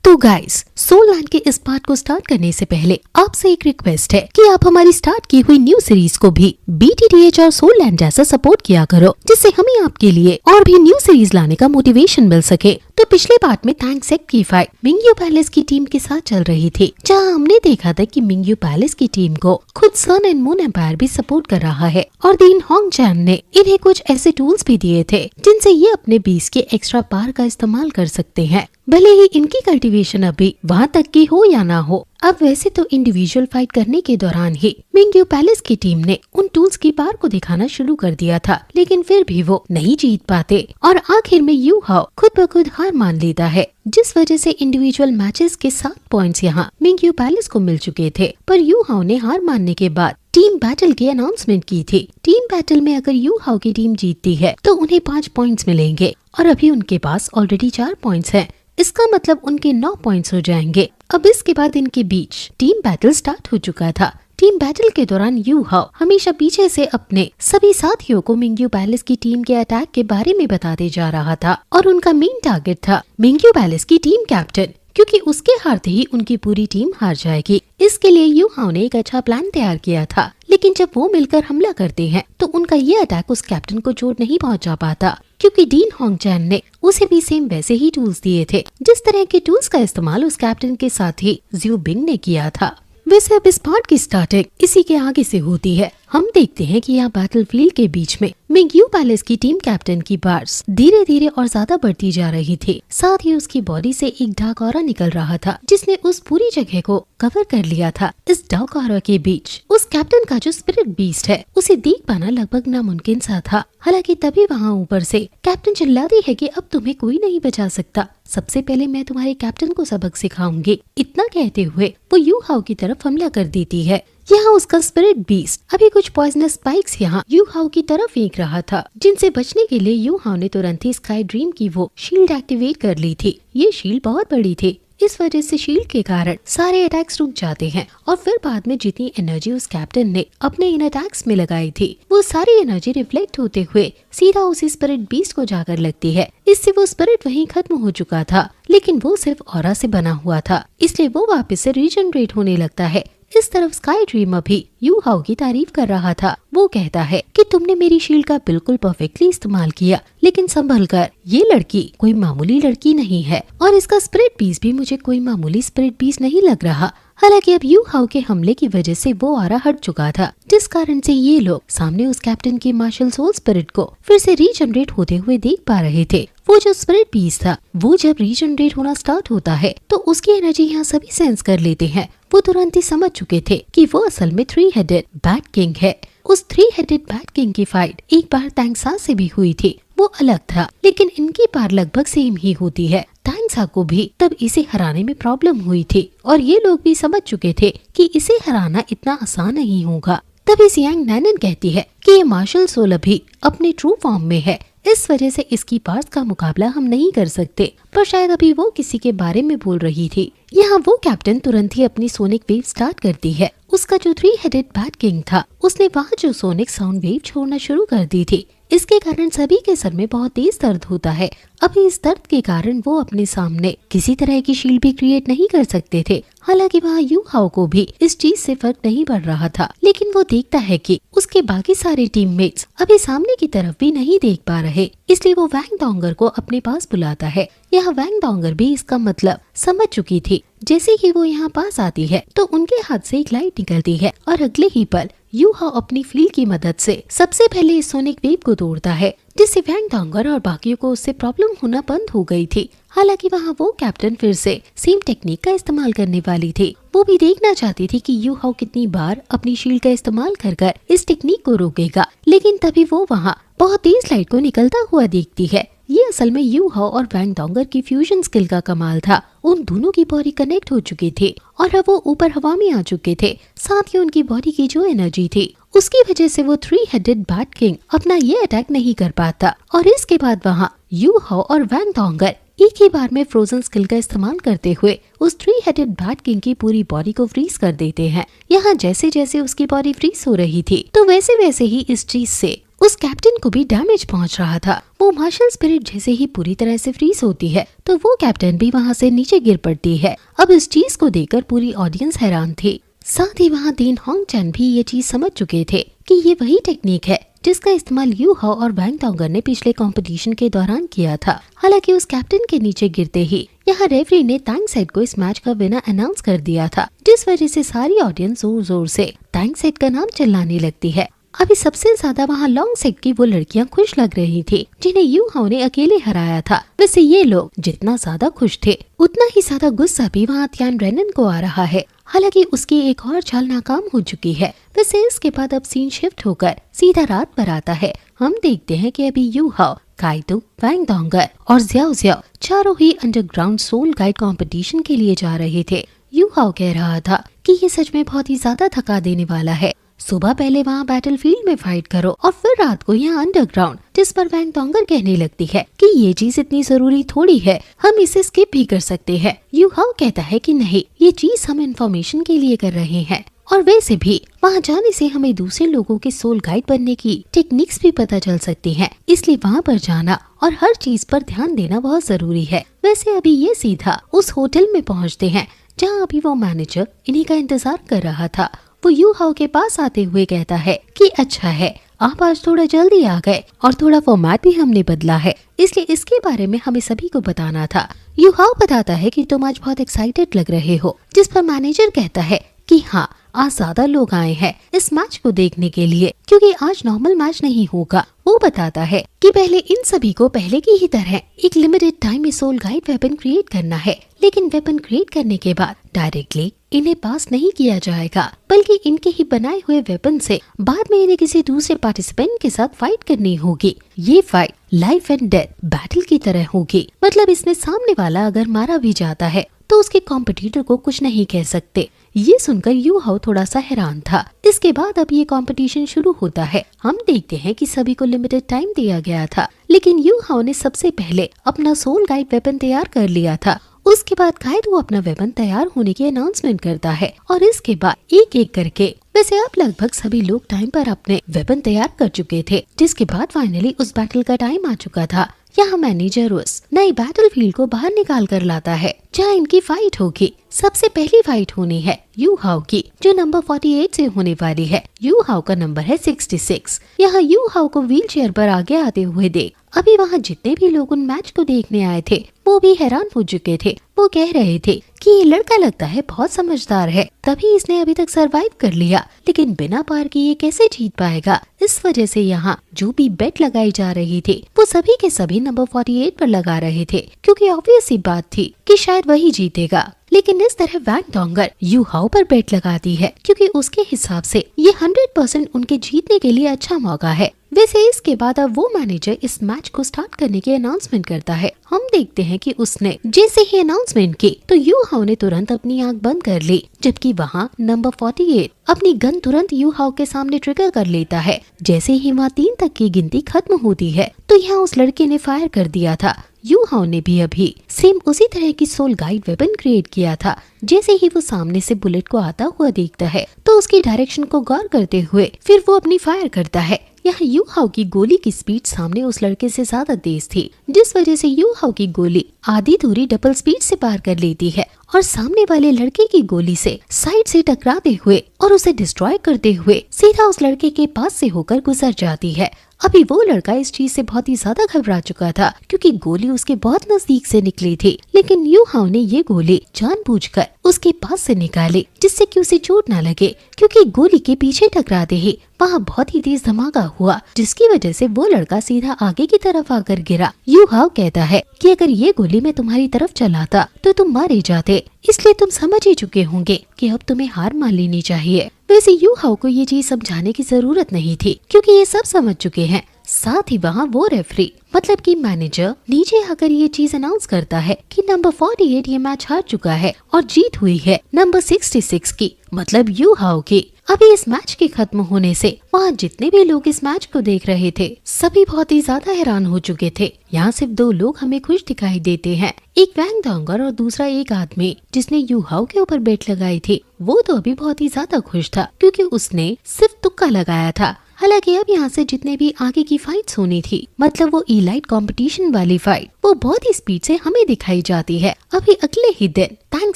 तो guys, soul land के इस पार्ट को स्टार्ट करने से पहले आपसे एक रिक्वेस्ट है कि आप हमारी स्टार्ट की हुई न्यू सीरीज को भी BTTH और सोल लैंड जैसा सपोर्ट किया करो, जिससे हमें आपके लिए और भी न्यू सीरीज लाने का मोटिवेशन मिल सके। तो पिछले पार्ट में थैंक्सेक की फाइट मिंगयू पैलेस की टीम के साथ चल रही थी, जहां हमने देखा था कि मिंगयू पैलेस की टीम को खुद सन एंड मून एम्पायर भी सपोर्ट कर रहा है और दीन होंगचैन ने इन्हें कुछ ऐसे टूल्स भी दिए थे जिनसे ये अपने बीस के एक्स्ट्रा पावर का इस्तेमाल कर सकते हैं, भले ही इनकी कल्टीवेशन अभी वहाँ तक की हो या ना हो। अब वैसे तो इंडिविजुअल फाइट करने के दौरान ही मिंगयू पैलेस की टीम ने उन टूल्स की पावर को दिखाना शुरू कर दिया था, लेकिन फिर भी वो नहीं जीत पाते और आखिर में यू हाओ खुद ब खुद हार मान लेता है, जिस वजह से इंडिविजुअल मैचेस के 7 पॉइंट्स यहाँ मिंगयू पैलेस को मिल चुके थे। पर यू हाओ ने हार मानने के बाद टीम बैटल की अनाउंसमेंट की थी। टीम बैटल में अगर यू हाओ की टीम जीतती है तो उन्हें 5 पॉइंट्स मिलेंगे और अभी उनके पास ऑलरेडी 4 पॉइंट्स हैं। इसका मतलब उनके 9 पॉइंट्स हो जाएंगे। अब इसके बाद इनके बीच टीम बैटल स्टार्ट हो चुका था। टीम बैटल के दौरान यू हाओ हमेशा पीछे से अपने सभी साथियों को मिंगयू पैलेस की टीम के अटैक के बारे में बताते जा रहा था और उनका मेन टारगेट था मिंगयू पैलेस की टीम कैप्टन, क्योंकि उसके हारते ही उनकी पूरी टीम हार जाएगी। इसके लिए यू हाओ ने एक अच्छा प्लान तैयार किया था, लेकिन जब वो मिलकर हमला करते हैं तो उनका ये अटैक उस कैप्टन को चोट नहीं पहुंचा पाता, क्योंकि दीन होंगचैन ने उसे भी सेम वैसे ही टूल्स दिए थे जिस तरह के टूल्स का इस्तेमाल उस कैप्टन के साथ ही ज़्यू बिंग ने किया था। वैसे अब इस पार्ट की स्टार्टिंग इसी के आगे से होती है। हम देखते हैं कि यहाँ बैटलफील्ड के बीच में मिंगयू पैलेस की टीम कैप्टन की पावर्स धीरे धीरे और ज्यादा बढ़ती जा रही थी। साथ ही उसकी बॉडी से एक डार्क ऑरा निकल रहा था जिसने उस पूरी जगह को कवर कर लिया था। इस डार्क ऑरा के बीच उस कैप्टन का जो स्पिरिट बीस्ट है उसे देख पाना लगभग नामुमकिन सा था। हालांकि तभी वहाँ ऊपर से कैप्टन चिल्लाती है कि अब तुम्हें कोई नहीं बचा सकता, सबसे पहले मैं तुम्हारे कैप्टन को सबक सिखाऊंगी। इतना कहते हुए वो यू हाओ की तरफ हमला कर देती है। यहाँ उसका स्पिरिट बीस्ट अभी कुछ पॉइजनस स्पाइक्स यहाँ यू हाओ की तरफ फेंक रहा था, जिनसे बचने के लिए यू हाओ ने तुरंत ही स्काई ड्रीम की वो शील्ड एक्टिवेट कर ली थी। ये शील्ड बहुत बड़ी थी, इस वजह से शील्ड के कारण सारे अटैक्स रुक जाते हैं और फिर बाद में जितनी एनर्जी उस कैप्टन ने अपने इन अटैक्स में लगाई थी वो सारी एनर्जी रिफ्लेक्ट होते हुए सीधा उसी स्पिरिट बीस्ट को जाकर लगती है। इससे वो स्पिरिट वहीं खत्म हो चुका था, लेकिन वो सिर्फ ऑरा से बना हुआ था, इसलिए वो वापस से रीजनरेट होने लगता है। इस तरफ स्काई ड्रीम अभी यू हाओ की तारीफ कर रहा था। वो कहता है कि तुमने मेरी शील्ड का बिल्कुल परफेक्टली इस्तेमाल किया, लेकिन संभल कर, ये लड़की कोई मामूली लड़की नहीं है और इसका स्पिरिट पीस भी मुझे कोई मामूली स्पिरिट पीस नहीं लग रहा। हालांकि अब यू हाओ के हमले की वजह से वो ऑरा हट चुका था, जिस कारण से ये लोग सामने उस कैप्टन की मार्शल सोल स्पिरिट को फिर से रीजनरेट होते हुए देख पा रहे थे। वो जो स्पिरिट पीस था वो जब रीजनरेट होना स्टार्ट होता है तो उसकी एनर्जी यहाँ सभी सेंस कर लेते हैं। वो तुरंत ही समझ चुके थे कि वो असल में 3 हेडेड बैट किंग है। उस 3 हेडेड बैट किंग की फाइट एक बार तैंगसा से भी हुई थी, वो अलग था, लेकिन इनकी पार लगभग सेम ही होती है। तैंगसा को भी तब इसे हराने में प्रॉब्लम हुई थी और ये लोग भी समझ चुके थे कि इसे हराना इतना आसान नहीं होगा। तभी सियांग नैनन कहती है कि ये मार्शल सोल अभी अपने ट्रू फॉर्म में है, इस वजह से इसकी पार्स का मुकाबला हम नहीं कर सकते। पर शायद अभी वो किसी के बारे में बोल रही थी। यहाँ वो कैप्टन तुरंत ही अपनी सोनिक वेव स्टार्ट करती है। उसका जो 3 हेडेड बैट किंग था उसने वहाँ जो सोनिक साउंड वेव छोड़ना शुरू कर दी थी। इसके कारण सभी के सर में बहुत तेज दर्द होता है। अभी इस दर्द के कारण वो अपने सामने किसी तरह की शील्ड भी क्रिएट नहीं कर सकते थे। हालांकि वहाँ यू हाओ को भी इस चीज से फर्क नहीं पड़ रहा था, लेकिन वो देखता है कि उसके बाकी सारे टीममेट्स अभी सामने की तरफ भी नहीं देख पा रहे, इसलिए वो वैंग डोंगर को अपने पास बुलाता है। यहाँ वैंग डोंगर भी इसका मतलब समझ चुकी थी। जैसे ही वो यहाँ पास आती है तो उनके हाथ से एक लाइट निकलती है और अगले ही पल यू हाओ अपनी फील्ड की मदद से सबसे पहले इस सोनिक वेव को तोड़ता है, जिससे वैंग डोंगर और बाकियों को उससे प्रॉब्लम होना बंद हो गई थी। हालांकि वहाँ वो कैप्टन फिर से सेम टेक्निक का इस्तेमाल करने वाली थी। वो भी देखना चाहती थी कि यू हाओ कितनी बार अपनी शील्ड का इस्तेमाल कर इस टेक्निक को रोकेगा, लेकिन तभी वो वहाँ बहुत तेज लाइट को निकलता हुआ देखती है। ये असल में यू हाओ और वैंग डोंगर की फ्यूजन स्किल का कमाल था। उन दोनों की बॉडी कनेक्ट हो चुकी थी और अब वो ऊपर हवा में आ चुके थे। साथ ही उनकी बॉडी की जो एनर्जी थी उसकी वजह से वो 3 हेडेड बैट किंग अपना ये अटैक नहीं कर पाता। और इसके बाद वहाँ यू हाओ और वैंग डोंगर एक ही बार में फ्रोजन स्किल का इस्तेमाल करते हुए उस 3 हेडेड बैट किंग की पूरी बॉडी को फ्रीज कर देते हैं। यहाँ जैसे जैसे उसकी बॉडी फ्रीज हो रही थी तो वैसे वैसे ही इस चीज से उस कैप्टन को भी डैमेज पहुंच रहा था। वो मार्शल स्पिरिट जैसे ही पूरी तरह से फ्रीज होती है तो वो कैप्टन भी वहाँ से नीचे गिर पड़ती है। अब इस चीज को देखकर पूरी ऑडियंस हैरान थी। साथ ही वहाँ दीन होंग चैन भी ये चीज समझ चुके थे कि ये वही टेक्निक है जिसका इस्तेमाल यू हाओ और वैंग डोंगर ने पिछले कंपटीशन के दौरान किया था। हालांकि उस कैप्टन के नीचे गिरते ही यहाँ रेफरी ने तांग सेट को इस मैच का विनर अनाउंस कर दिया था, जिस वजह से सारी ऑडियंस जोर जोर से तांग सेट का नाम चिल्लाने लगती है। अभी सबसे ज्यादा वहाँ लॉन्ग सेट की वो लड़कियां खुश लग रही थी जिन्हें यू हाओ ने अकेले हराया था। वैसे ये लोग जितना ज्यादा खुश थे उतना ही ज्यादा गुस्सा भी वहाँ तियान रेनन को आ रहा है। हालांकि उसकी एक और चाल नाकाम हो चुकी है। वैसे इसके बाद अब सीन शिफ्ट होकर सीधा रात पर आता है। हम देखते हैं कि अभी यू हाओ, काइटो, वैंग डोंगर और ज़्याओ ज़्याओ चारों ही अंडरग्राउंड सोल गाइड कंपटीशन के लिए जा रहे थे। यू हाओ कह रहा था कि ये सच में बहुत ही ज्यादा थका देने वाला है। सुबह पहले वहाँ बैटलफील्ड में फाइट करो और फिर रात को यहाँ अंडरग्राउंड, जिस पर वैंग डोंगर कहने लगती है कि ये चीज इतनी जरूरी थोड़ी है, हम इसे स्किप भी कर सकते हैं। यू हाओ कहता है कि नहीं, ये चीज हम इंफॉर्मेशन के लिए कर रहे हैं और वैसे भी वहाँ जाने से हमें दूसरे लोगों के सोल गाइड बनने की टेक्निक्स भी पता चल सकती हैं, इसलिए वहाँ पर जाना और हर चीज पर ध्यान देना बहुत जरूरी है। वैसे अभी ये सीधा उस होटल में पहुँचते हैं जहाँ अभी वो मैनेजर इन्हीं का इंतजार कर रहा था। वो यू हाओ के पास आते हुए कहता है कि अच्छा है आप आज थोड़ा जल्दी आ गए और थोड़ा फॉर्मेट भी हमने बदला है, इसलिए इसके बारे में हमें सभी को बताना था। यू हाओ बताता है कि तुम आज बहुत एक्साइटेड लग रहे हो, जिस पर मैनेजर कहता है कि हाँ आज ज्यादा लोग आए हैं इस मैच को देखने के लिए क्योंकि आज नॉर्मल मैच नहीं होगा। वो बताता है कि पहले इन सभी को पहले की ही तरह एक लिमिटेड टाइम में सोल गाइड वेपन क्रिएट करना है, लेकिन वेपन क्रिएट करने के बाद डायरेक्टली इन्हें पास नहीं किया जाएगा, बल्कि इनके ही बनाए हुए वेपन से बाद में इन्हें किसी दूसरे पार्टिसिपेंट के साथ फाइट करनी होगी। ये fight life and death battle की तरह होगी, मतलब इसमें सामने वाला अगर मारा भी जाता है तो उसके कॉम्पिटिटर को कुछ नहीं कह सकते। ये सुनकर यू हाओ थोड़ा सा हैरान था। इसके बाद अब ये कंपटीशन शुरू होता है। हम देखते हैं कि सभी को लिमिटेड टाइम दिया गया था, लेकिन यू हाओ ने सबसे पहले अपना सोल गाइड वेपन तैयार कर लिया था। उसके बाद काइडो अपना वेपन तैयार होने की अनाउंसमेंट करता है और इसके बाद एक एक करके, वैसे अब लगभग सभी लोग टाइम पर अपने वेपन तैयार कर चुके थे, जिसके बाद फाइनली उस बैटल का टाइम आ चुका था। यहाँ मैनेजर उस नई बैटलफील्ड को बाहर निकाल कर लाता है जहाँ इनकी फाइट होगी। सबसे पहली फाइट होनी है यू हाओ की, जो नंबर 48 से होने वाली है। यू हाओ का नंबर है 66। यहाँ यू हाओ को व्हील चेयर पर आगे आते हुए देख अभी वहाँ जितने भी लोग उन मैच को देखने आए थे वो भी हैरान हो चुके थे। वो कह रहे थे कि ये लड़का लगता है बहुत समझदार है, तभी इसने अभी तक सरवाइव कर लिया, लेकिन बिना पार के ये कैसे जीत पाएगा। इस वजह से यहाँ जो भी बेट लगाई जा रही थी वो सभी के सभी नंबर 48 पर लगा रहे थे, क्योंकि ऑब्वियस सी बात थी कि शायद वही जीतेगा। लेकिन इस तरह वैंग डोंगर यू हाओ पर बेट लगाती है क्योंकि उसके हिसाब से ये 100% उनके जीतने के लिए अच्छा मौका है। वैसे इसके बाद अब वो मैनेजर इस मैच को स्टार्ट करने की अनाउंसमेंट करता है। हम देखते हैं कि उसने जैसे ही अनाउंसमेंट की तो यू हाओ ने तुरंत अपनी आंख बंद कर ली, जबकि वहाँ नंबर 48 अपनी गन तुरंत यू हाओ के सामने ट्रिगर कर लेता है। जैसे ही वहाँ 3 तक की गिनती खत्म होती है तो यहाँ उस लड़के ने फायर कर दिया था। यू हाओ ने भी अभी सेम उसी तरह की सोल गाइड वेपन क्रिएट किया था। जैसे ही वो सामने से बुलेट को आता हुआ देखता है तो उसकी डायरेक्शन को गौर करते हुए फिर वो अपनी फायर करता है। यहाँ यू हाओ की गोली की स्पीड सामने उस लड़के से ज्यादा तेज थी, जिस वजह से यू हाओ की गोली आधी दूरी डबल स्पीड से पार कर लेती है और सामने वाले लड़के की गोली से साइड से टकराते हुए और उसे डिस्ट्रॉय करते हुए सीधा उस लड़के के पास से होकर गुजर जाती है। अभी वो लड़का इस चीज से बहुत ही ज्यादा घबरा चुका था क्योंकि गोली उसके बहुत नजदीक से निकली थी, लेकिन यू हाओ ने ये गोली जानबूझकर उसके पास से निकाली जिससे कि उसे चोट न लगे, क्योंकि गोली के पीछे टकराते ही वहाँ बहुत ही तेज धमाका हुआ, जिसकी वजह से वो लड़का सीधा आगे की तरफ आकर गिरा। यू हाओ कहता है कि अगर ये गोली मैं तुम्हारी तरफ चलाता तो तुम मारे जाते, इसलिए तुम समझ ही चुके होंगे कि अब तुम्हें हार मान लेनी चाहिए। वैसे यू हाओ को ये चीज समझाने की जरूरत नहीं थी क्योंकि ये सब समझ चुके हैं। साथ ही वहाँ वो रेफरी मतलब कि मैनेजर नीचे आकर ये चीज अनाउंस करता है कि नंबर 48 ये मैच हार चुका है और जीत हुई है नंबर 66 की, मतलब यू हाओ की। अभी इस मैच के खत्म होने से वहाँ जितने भी लोग इस मैच को देख रहे थे सभी बहुत ही ज्यादा हैरान हो चुके थे। यहाँ सिर्फ 2 लोग हमें खुश दिखाई देते हैं, एक वैंग डोंगर और दूसरा एक आदमी जिसने यू हाओ के ऊपर बेट लगाई थी। वो तो अभी बहुत ही ज्यादा खुश था क्योंकि उसने सिर्फ तुक्का लगाया था। हालांकि अब यहाँ से जितने भी आगे की फाइट्स होनी थी, मतलब वो इलाइट कंपटीशन वाली फाइट, वो बहुत ही स्पीड से हमें दिखाई जाती है। अभी अगले ही दिन टैंक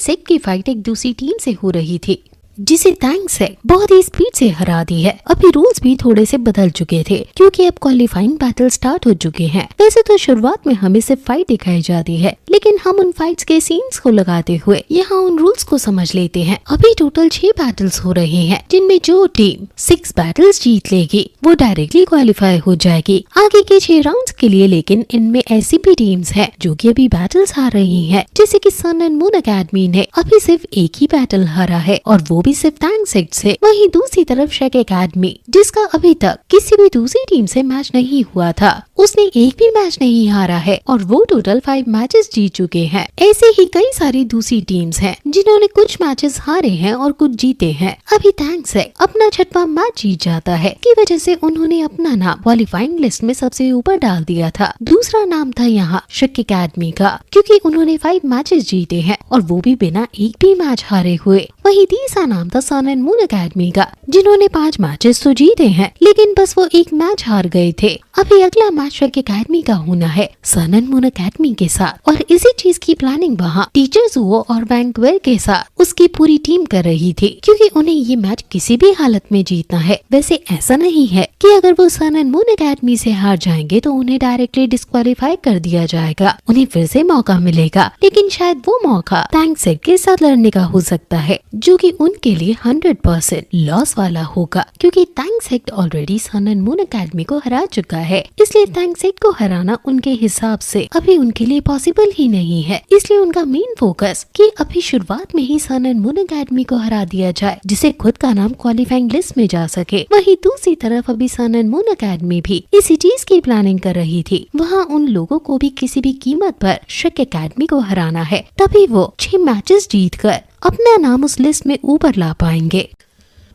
सेक्ट की फाइट एक दूसरी टीम से हो रही थी, जिसे टैंक सेक्ट बहुत ही स्पीड से हरा दी है। अभी रूल्स भी थोड़े से बदल चुके थे क्योंकि अब क्वालिफाइंग बैटल स्टार्ट हो चुके हैं। वैसे तो शुरुआत में हमें सिर्फ फाइट दिखाई जाती है, लेकिन हम उन फाइट्स के सीन्स को लगाते हुए यहाँ उन रूल्स को समझ लेते हैं। अभी टोटल 6 बैटल्स हो रहे हैं, जिनमें जो टीम 6 बैटल्स जीत लेगी वो डायरेक्टली क्वालिफाई हो जाएगी आगे के 6 राउंड्स के लिए। लेकिन इनमें ऐसी भी टीम्स हैं जो कि अभी बैटल्स हार रही हैं, जैसे कि सन एंड मून एकेडमी ने अभी सिर्फ एक ही बैटल हारा है और वो भी सिर्फ टैंक सेक्ट से। वहीं दूसरी तरफ शेक एकेडमी, जिसका अभी तक किसी भी दूसरी टीम से मैच नहीं हुआ था, उसने एक भी मैच नहीं हारा है और वो टोटल 5 मैचेस जीत चुके हैं। ऐसे ही कई सारी दूसरी टीम्स हैं जिन्होंने कुछ मैचेस हारे हैं और कुछ जीते हैं। अभी टैंक सेक्ट अपना 6वां मैच जीत जाता है, की वजह से उन्होंने अपना नाम क्वालिफाइंग लिस्ट में सबसे ऊपर डाल दिया था। दूसरा नाम था यहाँ शेक एकेडमी का, क्योंकि उन्होंने 5 मैचेस जीते हैं और वो भी बिना एक भी मैच हारे हुए। वही तीसरा नाम था सन एंड मून एकेडमी का, जिन्होंने 5 मैचेस तो जीते हैं, लेकिन बस वो एक मैच हार गए थे। अभी अगला मैच शेक एकेडमी का होना है सन एंड मून एकेडमी के साथ, और इसी चीज की प्लानिंग वहाँ टीचर्स और वैंकवेयर के साथ उसकी पूरी टीम कर रही थी, क्योंकि उन्हें ये मैच किसी भी हालत में जीतना है। वैसे ऐसा नहीं है कि अगर वो सन एंड मून एकेडमी से हार जाएंगे तो उन्हें डायरेक्टली डिस्क्वालीफाई कर दिया जाएगा, उन्हें फिर से मौका मिलेगा। लेकिन शायद वो मौका टैंक सेक्ट के साथ लड़ने का हो सकता है, जो कि उनके लिए 100% लॉस वाला होगा, क्योंकि Tank Sect already Sun and Moon Academy को हरा चुका है। इसलिए टैंक सेक्ट को हराना उनके हिसाब से अभी उनके लिए पॉसिबल ही नहीं है। इसलिए उनका मेन फोकस कि अभी शुरुआत में ही सन एंड मून एकेडमी को हरा दिया जाए, जिसे खुद का नाम क्वालिफाइंग लिस्ट में जा सके। वहीं दूसरी तरफ अभी सन एंड मून एकेडमी भी इसी चीज की प्लानिंग कर रही थी। वहाँ उन लोगों को भी किसी भी कीमत पर शेक एकेडमी को हराना है, तभी वो 6 मैचेस जीतकर अपना नाम उस लिस्ट में ऊपर ला पाएंगे।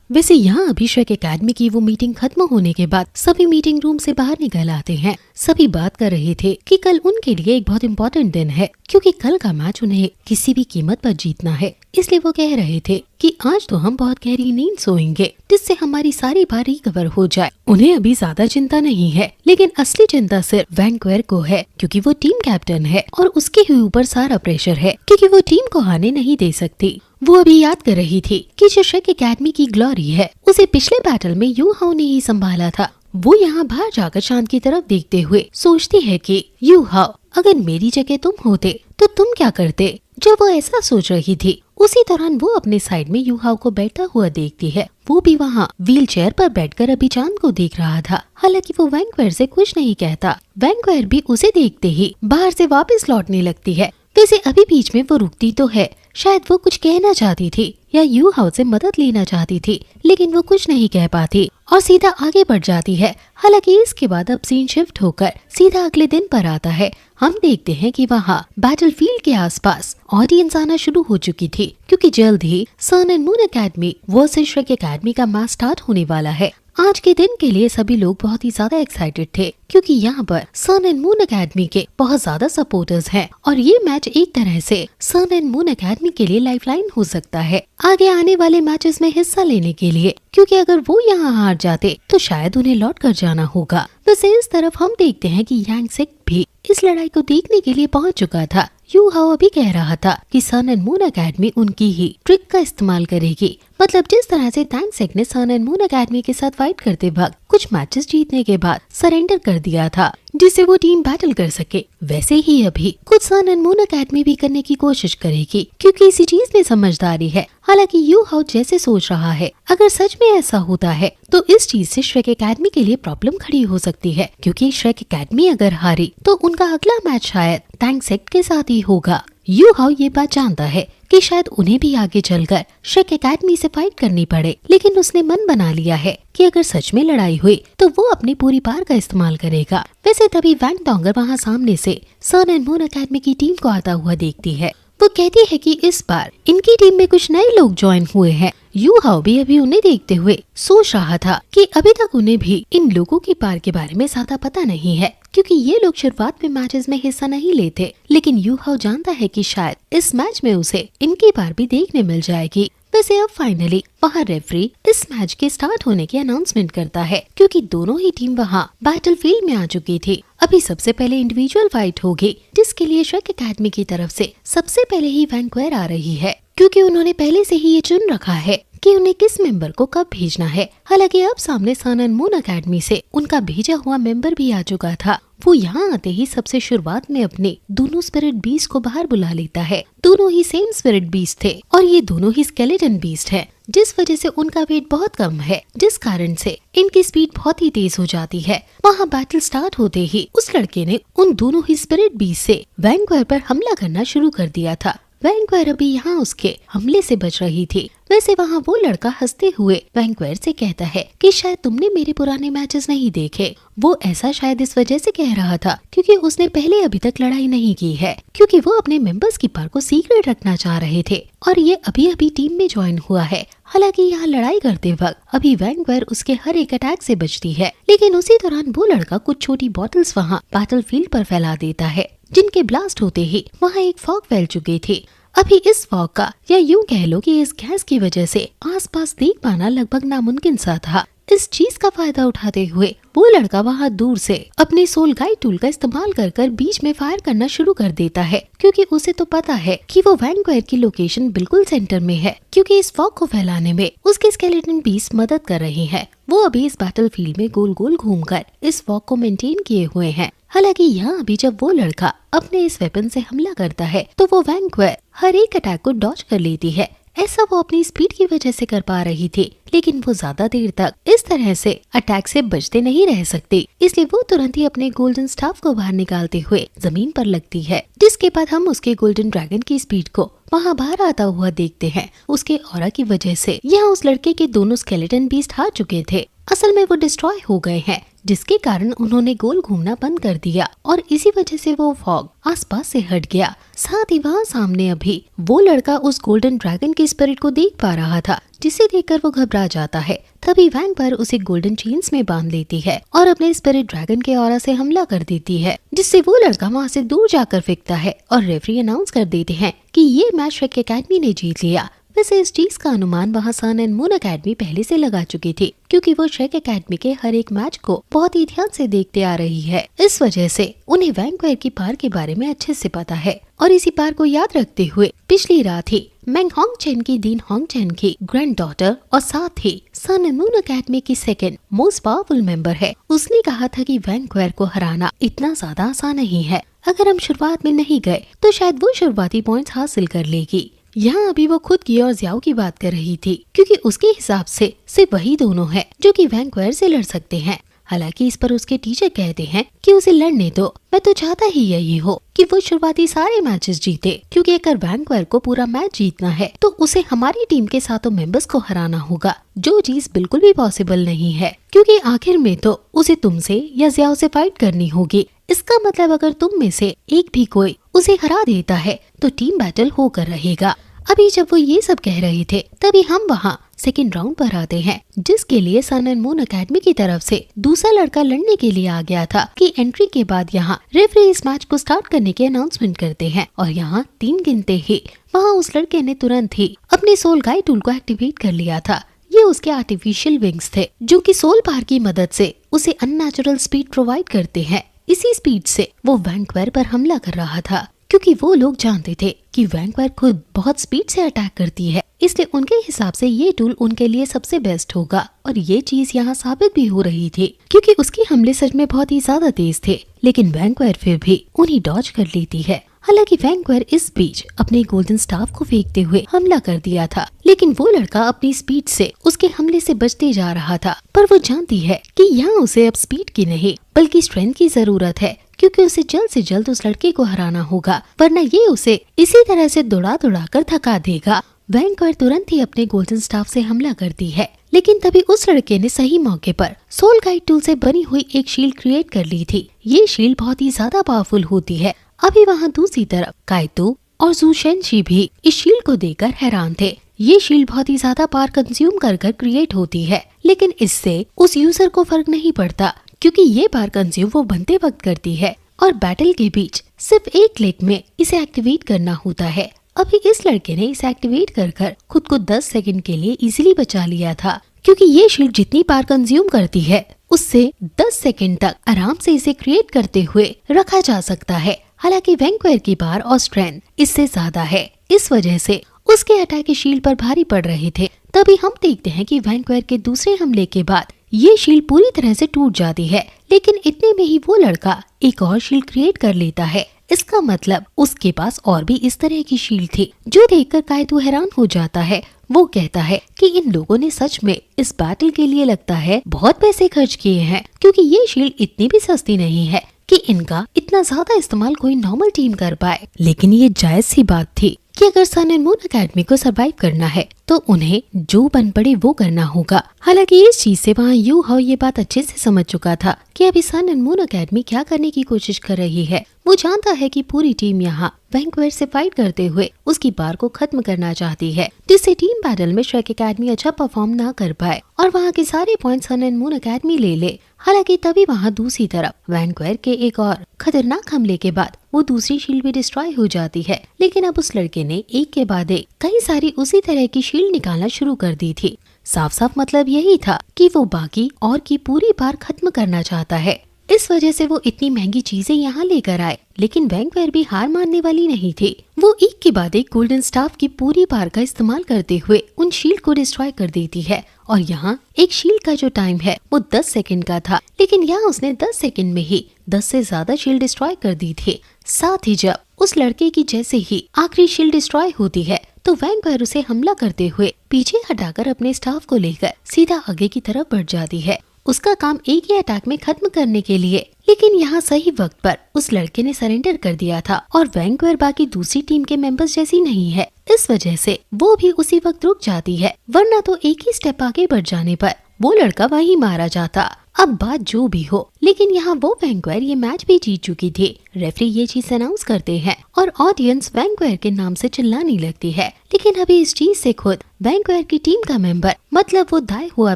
वैसे यहाँ अभी शेक एकेडमी की वो मीटिंग खत्म होने के बाद सभी मीटिंग रूम से बाहर निकल आते हैं। सभी बात कर रहे थे कि कल उनके लिए एक बहुत इम्पोर्टेंट दिन है, क्योंकि कल का मैच उन्हें किसी भी कीमत पर जीतना है। इसलिए वो कह रहे थे कि आज तो हम बहुत गहरी नींद सोएंगे, जिससे हमारी सारी बात रिकवर हो जाए। उन्हें अभी ज्यादा चिंता नहीं है, लेकिन असली चिंता सिर्फ वैंकवेयर को है, क्योंकि वो टीम कैप्टन है और उसके ही ऊपर सारा प्रेशर है, क्योंकि वो टीम को हारने नहीं दे सकती। वो अभी याद कर रही थी कि जो शेक एकेडमी की ग्लोरी है, उसे पिछले बैटल में यू हाउ ने ही संभाला था। वो यहाँ बाहर जाकर चांद की तरफ देखते हुए सोचती है कि यू हाउ, अगर मेरी जगह तुम होते तो तुम क्या करते। जब वो ऐसा सोच रही थी, उसी दौरान वो अपने साइड में यू हाउ को बैठा हुआ देखती है। वो भी वहाँ व्हील चेयर पर बैठकर अभी चांद को देख रहा था। हालांकि वो वैंकवेयर से कुछ नहीं कहता। वैंकवेयर भी उसे देखते ही बाहर से वापस लौटने लगती है। वैसे अभी बीच में वो रुकती तो है, शायद वो कुछ कहना चाहती थी या यू हाउ से मदद लेना चाहती थी, लेकिन वो कुछ नहीं कह पाती और सीधा आगे बढ़ जाती है। हालांकि इसके बाद अब सीन शिफ्ट होकर सीधा अगले दिन पर आता है। हम देखते हैं कि वहाँ बैटलफील्ड के आसपास ऑडियंस आना शुरू हो चुकी थी, क्योंकि जल्द ही Sun and Moon Academy versus शेक एकेडमी का मैच स्टार्ट होने वाला है। आज के दिन के लिए सभी लोग बहुत ही ज्यादा एक्साइटेड थे, क्योंकि यहाँ पर सन एंड मून एकेडमी के बहुत ज्यादा सपोर्टर्स हैं और ये मैच एक तरह से सन एंड मून एकेडमी के लिए लाइफलाइन हो सकता है आगे आने वाले मैचेस में हिस्सा लेने के लिए, क्योंकि अगर वो यहाँ हार जाते तो शायद उन्हें लौट कर जाना होगा। वैसे इस तरफ हम देखते हैं कि यांग सेक्ट भी इस लड़ाई को देखने के लिए पहुँच चुका था। यू हाउ अभी कह रहा था कि सन एंड मून एकेडमी उनकी ही ट्रिक का इस्तेमाल करेगी, मतलब जिस तरह से टैंक सेक्ट ने सन एंड मून एकेडमी के साथ फाइट करते वक्त कुछ मैचेस जीतने के बाद सरेंडर कर दिया था, जिससे वो टीम बैटल कर सके, वैसे ही अभी कुछ सन एंड मून एकेडमी भी करने की कोशिश करेगी, क्योंकि इसी चीज में समझदारी है। हालांकि यू हाउ जैसे सोच रहा है, अगर सच में ऐसा होता है तो इस चीज से शेक एकेडमी के लिए प्रॉब्लम खड़ी हो सकती है, क्योंकि शेक एकेडमी अगर हारी तो उनका अगला मैच शायद टैंक सेक्ट के साथ ही होगा। यू हाउ ये बात जानता है कि शायद उन्हें भी आगे चलकर शेक एकेडमी से फाइट करनी पड़े, लेकिन उसने मन बना लिया है कि अगर सच में लड़ाई हुई तो वो अपनी पूरी पावर का इस्तेमाल करेगा। वैसे तभी वैंग डोंगर वहाँ सामने से सन एंड मून एकेडमी की टीम को आता हुआ देखती है। वो कहती है कि इस बार इनकी टीम में कुछ नए लोग ज्वाइन हुए हैं। यू हाउ भी अभी उन्हें देखते हुए सोच रहा था कि अभी तक उन्हें भी इन लोगों की पार के बारे में ज्यादा पता नहीं है, क्योंकि ये लोग शुरुआत में मैचेस में हिस्सा नहीं लेते, लेकिन यू हाउ जानता है कि शायद इस मैच में उसे इनकी पार भी देखने मिल जाएगी। वैसे अब फाइनली वहाँ रेफरी इस मैच के स्टार्ट होने की अनाउंसमेंट करता है, क्योंकि दोनों ही टीम वहाँ बैटलफील्ड में आ चुकी थी। अभी सबसे पहले इंडिविजुअल फाइट होगी, जिसके लिए श्रेक एकेडमी की तरफ से सबसे पहले ही वैंक्वायर आ रही है, क्योंकि उन्होंने पहले से ही ये चुन रखा है कि उन्हें किस मेंबर को कब भेजना है। हालांकि अब सामने सन एंड मून एकेडमी से उनका भेजा हुआ मेंबर भी आ चुका था। वो यहाँ आते ही सबसे शुरुआत में अपने दोनों स्पिरिट बीस्ट को बाहर बुला लेता है। दोनों ही सेम स्पिरिट बीस्ट थे और ये दोनों ही स्केलेटन बीस्ट है, जिस वजह से उनका वेट बहुत कम है, जिस कारण से इनकी स्पीड बहुत ही तेज हो जाती है। वहाँ बैटल स्टार्ट होते ही उस लड़के ने उन दोनों ही स्पिरिट बीस्ट से वैंक्वायर पर हमला करना शुरू कर दिया था। वैंक्वायर अभी यहाँ उसके हमले से बच रही थी। वैसे वहाँ वो लड़का हंसते हुए वैंक्वायर से कहता है कि शायद तुमने मेरे पुराने मैचेस नहीं देखे। वो ऐसा शायद इस वजह से कह रहा था क्योंकि उसने पहले अभी तक लड़ाई नहीं की है, क्योंकि वो अपने मेंबर्स की पार को सीक्रेट रखना चाह रहे थे और ये अभी अभी टीम में ज्वाइन हुआ है। हालांकि यहाँ लड़ाई करते वक्त अभी वैंक्वायर उसके हर एक अटैक से बचती है, लेकिन उसी दौरान वो लड़का कुछ छोटी बॉटल्स वहाँ बैटलफील्ड पर फैला देता है, जिनके ब्लास्ट होते ही वहाँ एक फॉग फैल चुकी थी। अभी इस फॉग का या यूं कह लो कि इस गैस की वजह से आसपास देख पाना लगभग नामुमकिन सा था। इस चीज का फायदा उठाते हुए वो लड़का वहाँ दूर से अपने सोल गाइड टूल का इस्तेमाल कर बीच में फायर करना शुरू कर देता है, क्योंकि उसे तो पता है कि वो वैंक्वायर की लोकेशन बिल्कुल सेंटर में है, क्योंकि इस फॉग को फैलाने में उसके स्केलेटन बीस्ट मदद कर रही है। वो अभी इस बैटलफील्ड में गोल गोल घूमकर इस फॉग को मेंटेन किए हुए हैं। हालांकि यहाँ अभी जब वो लड़का अपने इस वेपन से हमला करता है तो वो वैंक्वायर हर एक अटैक को डॉज कर लेती है। ऐसा वो अपनी स्पीड की वजह से कर पा रही थी, लेकिन वो ज्यादा देर तक इस तरह से अटैक से बचते नहीं रह सकती, इसलिए वो तुरंत ही अपने गोल्डन स्टाफ को बाहर निकालते हुए जमीन पर लगती है, जिसके बाद हम उसके गोल्डन ड्रैगन की स्पीड को वहाँ बाहर आता हुआ देखते हैं। उसके ऑरा की वजह से यहाँ उस लड़के के दोनों स्केलेटन बीस्ट हार चुके थे। असल में वो डिस्ट्रॉय हो गए हैं, जिसके कारण उन्होंने गोल घूमना बंद कर दिया और इसी वजह से वो फॉग आसपास से हट गया। साथ ही वहाँ सामने अभी वो लड़का उस गोल्डन ड्रैगन की स्पिरिट को देख पा रहा था, जिसे देखकर वो घबरा जाता है। तभी वैंक्वायर उसे गोल्डन चेन्स में बांध लेती है और अपने स्पिरिट ड्रैगन के ऑरा से हमला कर देती है, जिससे वो लड़का वहाँ से दूर जाकर फेंकता है और रेफरी अनाउंस कर देते हैं कि ये मैच श्रेक एकेडमी ने जीत लिया। वैसे इस चीज का अनुमान वहाँ सन एंड मून एकेडमी पहले से लगा चुकी थी, क्योंकि वो श्रेक एकेडमी के हर एक मैच को बहुत ही ध्यान से देखते आ रही है। इस वजह से उन्हें वैंक्वायर की पार के बारे में अच्छे से पता है और इसी पार को याद रखते हुए पिछली रात ही मेंग होंगचेन की दीन होंगचेन की ग्रैंड डॉटर और साथ ही सन एंड मून एकेडमी की सेकंड मोस्ट पावरफुल मेंबर है, उसने कहा था कि वैंक्वायर को हराना इतना ज्यादा आसान नहीं है। अगर हम शुरुआत में नहीं गए तो शायद वो शुरुआती पॉइंट्स हासिल कर लेगी। यहाँ अभी वो खुद की और जियाओ की बात कर रही थी, क्योंकि उसके हिसाब से सिर्फ वही दोनों हैं जो कि वैंक्वायर से लड़ सकते हैं। हालांकि इस पर उसके टीचर कहते हैं कि उसे लड़ने दो, मैं तो चाहता ही यही हो कि वो शुरुआती सारे मैचेस जीते, क्योंकि अगर वैंक्वायर को पूरा मैच जीतना है तो उसे हमारी टीम के सातों मेंबर्स को हराना होगा, जो चीज बिल्कुल भी पॉसिबल नहीं है, क्योंकि आखिर में तो उसे तुमसे या जियाओ से फाइट करनी होगी। इसका मतलब अगर तुम में से एक भी कोई उसे हरा देता है तो टीम बैटल होकर रहेगा। अभी जब वो ये सब कह रहे थे तभी हम वहाँ सेकेंड राउंड पर आते हैं, जिसके लिए सन एंड मून एकेडमी की तरफ से दूसरा लड़का लड़ने के लिए आ गया था कि एंट्री के बाद यहाँ रेफरी इस मैच को स्टार्ट करने की अनाउंसमेंट करते हैं और यहाँ 3 गिनते ही वहाँ उस लड़के ने तुरंत ही अपने सोल गाइड टूल को एक्टिवेट कर लिया था। ये उसके आर्टिफिशियल विंग्स थे, जो कि सोल पार की मदद से उसे अननेचुरल स्पीड प्रोवाइड करते हैं। इसी स्पीड से वो वैंक्वायर पर हमला कर रहा था, क्योंकि वो लोग जानते थे कि वैंक्वायर खुद बहुत स्पीड से अटैक करती है, इसलिए उनके हिसाब से ये टूल उनके लिए सबसे बेस्ट होगा। और ये चीज यहाँ साबित भी हो रही थी, क्योंकि उसके हमले सच में बहुत ही ज्यादा तेज थे, लेकिन वैंक्वायर फिर भी उन्हें डॉज कर लेती है। हालांकि वैंक्वायर इस बीच अपने गोल्डन स्टाफ को फेंकते हुए हमला कर दिया था, लेकिन वो लड़का अपनी स्पीड से उसके हमले से बचते जा रहा था। पर वो जानती है कि यहाँ उसे अब स्पीड की नहीं बल्कि स्ट्रेंथ की जरूरत है, क्योंकि उसे जल्द से जल्द उस लड़के को हराना होगा, वरना ये उसे इसी तरह से दौड़ा कर थका देगा। वैंक्वायर तुरंत ही अपने गोल्डन स्टाफ से हमला करती है, लेकिन तभी उस लड़के ने सही मौके पर सोल गाइड टूल से बनी हुई एक शील्ड क्रिएट कर ली थी। ये शील्ड बहुत ही ज्यादा पावरफुल होती है। अभी वहाँ दूसरी तरफ काइतो और जू शेनशी भी इस शील्ड को देखकर हैरान थे। ये शील्ड बहुत ही ज्यादा पावर कंज्यूम कर क्रिएट होती है, लेकिन इससे उस यूजर को फर्क नहीं पड़ता, क्योंकि ये पावर कंज्यूम वो बनते वक्त करती है और बैटल के बीच सिर्फ एक क्लिक में इसे एक्टिवेट करना होता है। अभी इस लड़के ने इसे एक्टिवेट कर खुद को 10 सेकंड के लिए इजीली बचा लिया था, क्योंकि ये शील्ड जितनी पावर कंज्यूम करती है उससे 10 सेकंड तक आराम से इसे क्रिएट करते हुए रखा जा सकता है। हालांकि वैंक्वायर की पावर और स्ट्रेंथ इससे ज्यादा है, इस वजह से उसके अटैक शील्ड पर भारी पड़ रहे थे। तभी हम देखते हैं कि वैंक्वायर के दूसरे हमले के बाद ये शील्ड पूरी तरह से टूट जाती है, लेकिन इतने में ही वो लड़का एक और शील्ड क्रिएट कर लेता है। इसका मतलब उसके पास और भी इस तरह की शील्ड थी, जो देखकर कायतू हैरान हो जाता है। वो कहता है कि इन लोगों ने सच में इस बैटल के लिए लगता है बहुत पैसे खर्च किए हैं, क्योंकि ये शील्ड इतनी भी सस्ती नहीं है कि इनका इतना ज्यादा इस्तेमाल कोई नॉर्मल टीम कर पाए। लेकिन ये जायज सी बात थी कि अगर सन एंड मून एकेडमी को सरवाइव करना है तो उन्हें जो बन पड़े वो करना होगा। हालांकि इस चीज से वहाँ यू हाओ ये बात अच्छे से समझ चुका था कि अभी सन एंड मून एकेडमी क्या करने की कोशिश कर रही है। वो जानता है कि पूरी टीम यहाँ वैंक्वायर से फाइट करते हुए उसकी पार को खत्म करना चाहती है, जिससे टीम बैटल में श्रेक एकेडमी अच्छा परफॉर्म ना कर पाए और वहाँ के सारे point Sun and Moon Academy ले ले। हालांकि तभी वहाँ दूसरी तरफ वैंक्वायर के एक और खतरनाक हमले के बाद वो दूसरी शील्ड भी डिस्ट्रॉय हो जाती है। लेकिन अब उस लड़के ने एक के बाद एक कई सारी उसी तरह की शील्ड निकालना शुरू कर दी थी। साफ साफ मतलब यही था कि वो बाकी और की पूरी पार खत्म करना चाहता है। इस वजह से वो इतनी महंगी चीजें यहाँ लेकर आए, लेकिन वैंक्वायर भी हार मानने वाली नहीं थी। वो एक के बाद एक गोल्डन स्टाफ की पूरी पार का इस्तेमाल करते हुए उन शील्ड को डिस्ट्रॉय कर देती है। और यहाँ एक शील्ड का जो टाइम है वो 10 सेकंड का था, लेकिन यहाँ उसने 10 सेकंड में ही 10 से ज्यादा शील्ड डिस्ट्रॉय कर दी थी। साथ ही जब उस लड़के की जैसे ही आखिरी शील्ड डिस्ट्रॉय होती है तो वैंक्वायर उसे हमला करते हुए पीछे हटाकर अपने स्टाफ को लेकर सीधा आगे की तरफ बढ़ जाती है, उसका काम एक ही अटैक में खत्म करने के लिए। लेकिन यहाँ सही वक्त पर उस लड़के ने सरेंडर कर दिया था और वैंक्वायर बाकी दूसरी टीम के मेंबर्स जैसी नहीं है, इस वजह से वो भी उसी वक्त रुक जाती है, वरना तो एक ही स्टेप आगे बढ़ जाने पर वो लड़का वहीं मारा जाता। अब बात जो भी हो, लेकिन यहाँ वो वैंक्वायर ये मैच भी जीत चुकी थी। रेफरी ये चीज अनाउंस करते हैं और ऑडियंस वैंक्वायर के नाम से चिल्लाने लगती है। लेकिन अभी इस चीज से खुद वैंक्वायर की टीम का मेंबर मतलब वो दाई हुआ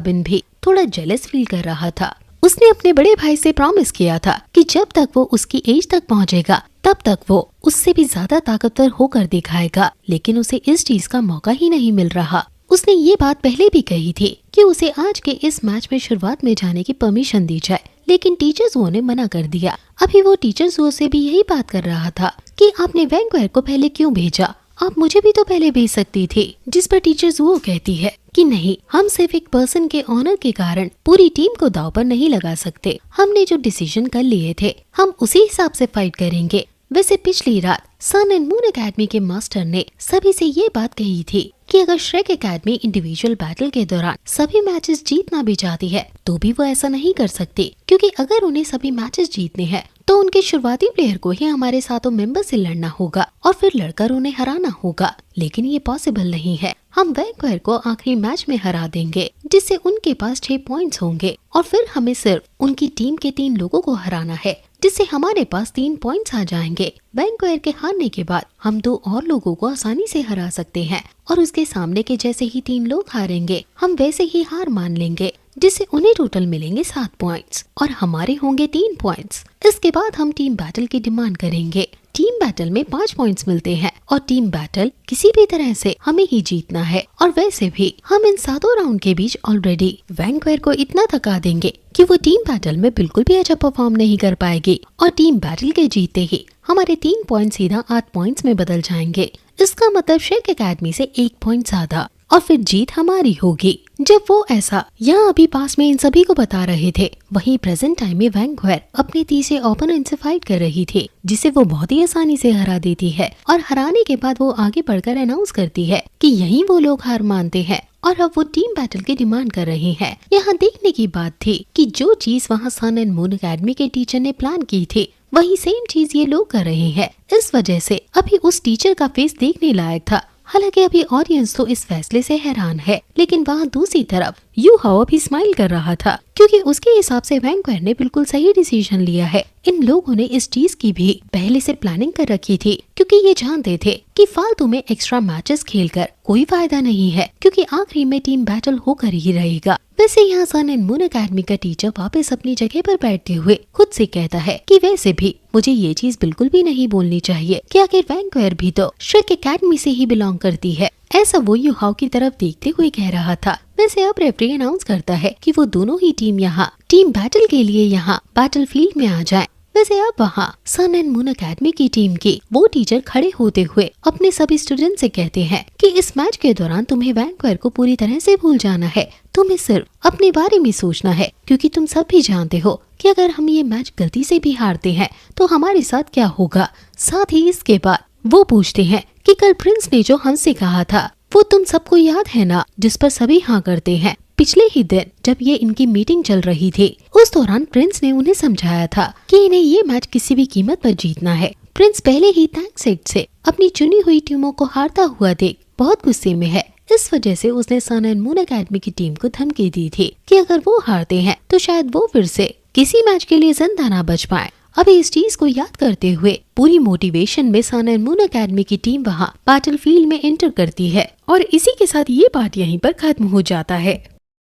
बिन भी थोड़ा जेलस फील कर रहा था। उसने अपने बड़े भाई से प्रॉमिस किया था कि जब तक वो उसकी एज तक पहुंचेगा तब तक वो उससे भी ज्यादा ताकतवर होकर दिखाएगा, लेकिन उसे इस चीज का मौका ही नहीं मिल रहा। उसने ये बात पहले भी कही थी कि उसे आज के इस मैच में शुरुआत में जाने की परमिशन दी जाए, लेकिन टीचर्स वो ने मना कर दिया। अभी वो टीचर्स वो से भी यही बात कर रहा था कि आपने वैंक्वायर को पहले क्यों भेजा, आप मुझे भी तो पहले भेज सकती थी। जिस पर टीचर्स वो कहती है कि नहीं, हम सिर्फ एक पर्सन के ऑनर के कारण पूरी टीम को दाव पर नहीं लगा सकते। हमने जो डिसीजन कर लिए थे हम उसी हिसाब से फाइट करेंगे। वैसे पिछली रात सन एंड मून एकेडमी के मास्टर ने सभी से ये बात कही थी कि अगर श्रेक एकेडमी इंडिविजुअल बैटल के दौरान सभी मैचेस जीतना भी चाहती है तो भी वो ऐसा नहीं कर सकती, क्योंकि अगर उन्हें सभी मैचेस जीतने हैं तो उनके शुरुआती प्लेयर को ही हमारे साथों मेंबर से लड़ना होगा और फिर लड़कर उन्हें हराना होगा। लेकिन ये पॉसिबल नहीं है। हम वैंक्वायर को आखिरी मैच में हरा देंगे, जिससे उनके पास 6 पॉइंट्स होंगे और फिर हमें सिर्फ उनकी टीम के 3 लोगों को हराना है, जिससे हमारे पास 3 पॉइंट्स आ जाएंगे। वैंक्वायर के हारने के बाद हम 2 और लोगों को आसानी से हरा सकते हैं और उसके सामने के जैसे ही 3 लोग हारेंगे हम वैसे ही हार मान लेंगे, जिससे उन्हें टोटल मिलेंगे 7 पॉइंट्स और हमारे होंगे 3 पॉइंट्स। इसके बाद हम टीम बैटल की डिमांड करेंगे। टीम बैटल में 5 पॉइंट्स मिलते हैं और टीम बैटल किसी भी तरह से हमें ही जीतना है। और वैसे भी हम इन 7 राउंड के बीच ऑलरेडी वैंक्वायर को इतना थका देंगे कि वो टीम बैटल में बिल्कुल भी अच्छा परफॉर्म नहीं कर पाएगी और टीम बैटल के जीते ही हमारे 3 पॉइंट सीधा 8 पॉइंट्स में बदल जाएंगे। इसका मतलब श्रेक एकेडमी से 1 पॉइंट ज्यादा और फिर जीत हमारी होगी। जब वो ऐसा यहाँ अभी पास में इन सभी को बता रहे थे, वहीं प्रेजेंट टाइम में वैंक्वायर अपने तीसरे ओपोनेंट से फाइट कर रही थी, जिसे वो बहुत ही आसानी से हरा देती है और हराने के बाद वो आगे बढ़कर अनाउंस करती है कि यहीं वो लोग हार मानते हैं और अब वो टीम बैटल की डिमांड कर रही है। यहाँ देखने की बात थी कि जो चीज वहाँ सन एंड मून एकेडमी के टीचर ने प्लान की थी वही सेम चीज ये लोग कर रहे हैं। इस वजह से अभी उस टीचर का फेस देखने लायक था। हालांकि अभी ऑडियंस तो इस फैसले से हैरान है, लेकिन वहाँ दूसरी तरफ यू हाओ भी स्माइल कर रहा था, क्योंकि उसके हिसाब से वैंक्वायर ने बिल्कुल सही डिसीजन लिया है। इन लोगों ने इस चीज की भी पहले से प्लानिंग कर रखी थी, क्योंकि ये जानते थे कि फालतू में एक्स्ट्रा मैचेस खेलकर कोई फायदा नहीं है, क्योंकि आखिरी में टीम बैटल होकर ही रहेगा। वैसे यहाँ सन एंड मून अकेडमी का टीचर वापस अपनी जगह पर बैठते हुए खुद से कहता है कि वैसे भी मुझे ये चीज बिल्कुल भी नहीं बोलनी चाहिए कि आखिर वैंक्वायर भी तो श्रेक अकेडमी से ही बिलोंग करती है। ऐसा वो युहाओ की तरफ देखते हुए कह रहा था। वैसे अब रेफरी अनाउंस करता है कि वो दोनों ही टीम यहाँ टीम बैटल के लिए यहाँ बैटल फील्ड में आ जाए। वैसे अब वहाँ सन एंड मून अकेडमी की टीम के वो टीचर खड़े होते हुए अपने सभी स्टूडेंट से कहते हैं कि इस मैच के दौरान तुम्हें वैंक्वायर को पूरी तरह से भूल जाना है। तुम्हें सिर्फ अपने बारे में सोचना है, क्योंकि तुम सब भी जानते हो कि अगर हम ये मैच गलती से भी हारते हैं तो हमारे साथ क्या होगा। साथ ही इसके बाद वो पूछते हैं कि कल प्रिंस ने जो हमसे कहा था वो तुम सबको याद है ना, जिस पर सभी हाँ करते हैं। पिछले ही दिन जब ये इनकी मीटिंग चल रही थी, उस दौरान प्रिंस ने उन्हें समझाया था कि इन्हें ये मैच किसी भी कीमत पर जीतना है। प्रिंस पहले ही टैंक सेट से अपनी चुनी हुई टीमों को हारता हुआ देख बहुत गुस्से में है। इस वजह से उसने सन एंड मून अकेडमी की टीम को धमकी दी थी कि अगर वो हारते हैं तो शायद वो फिर से किसी मैच के लिए जिंदा ना बच पाए। अब इस चीज को याद करते हुए पूरी मोटिवेशन में सन एंड मून अकेडमी की टीम वहाँ बैटल फील्ड में एंटर करती है। और इसी के साथ ये पार्ट यहीं पर खत्म हो जाता है।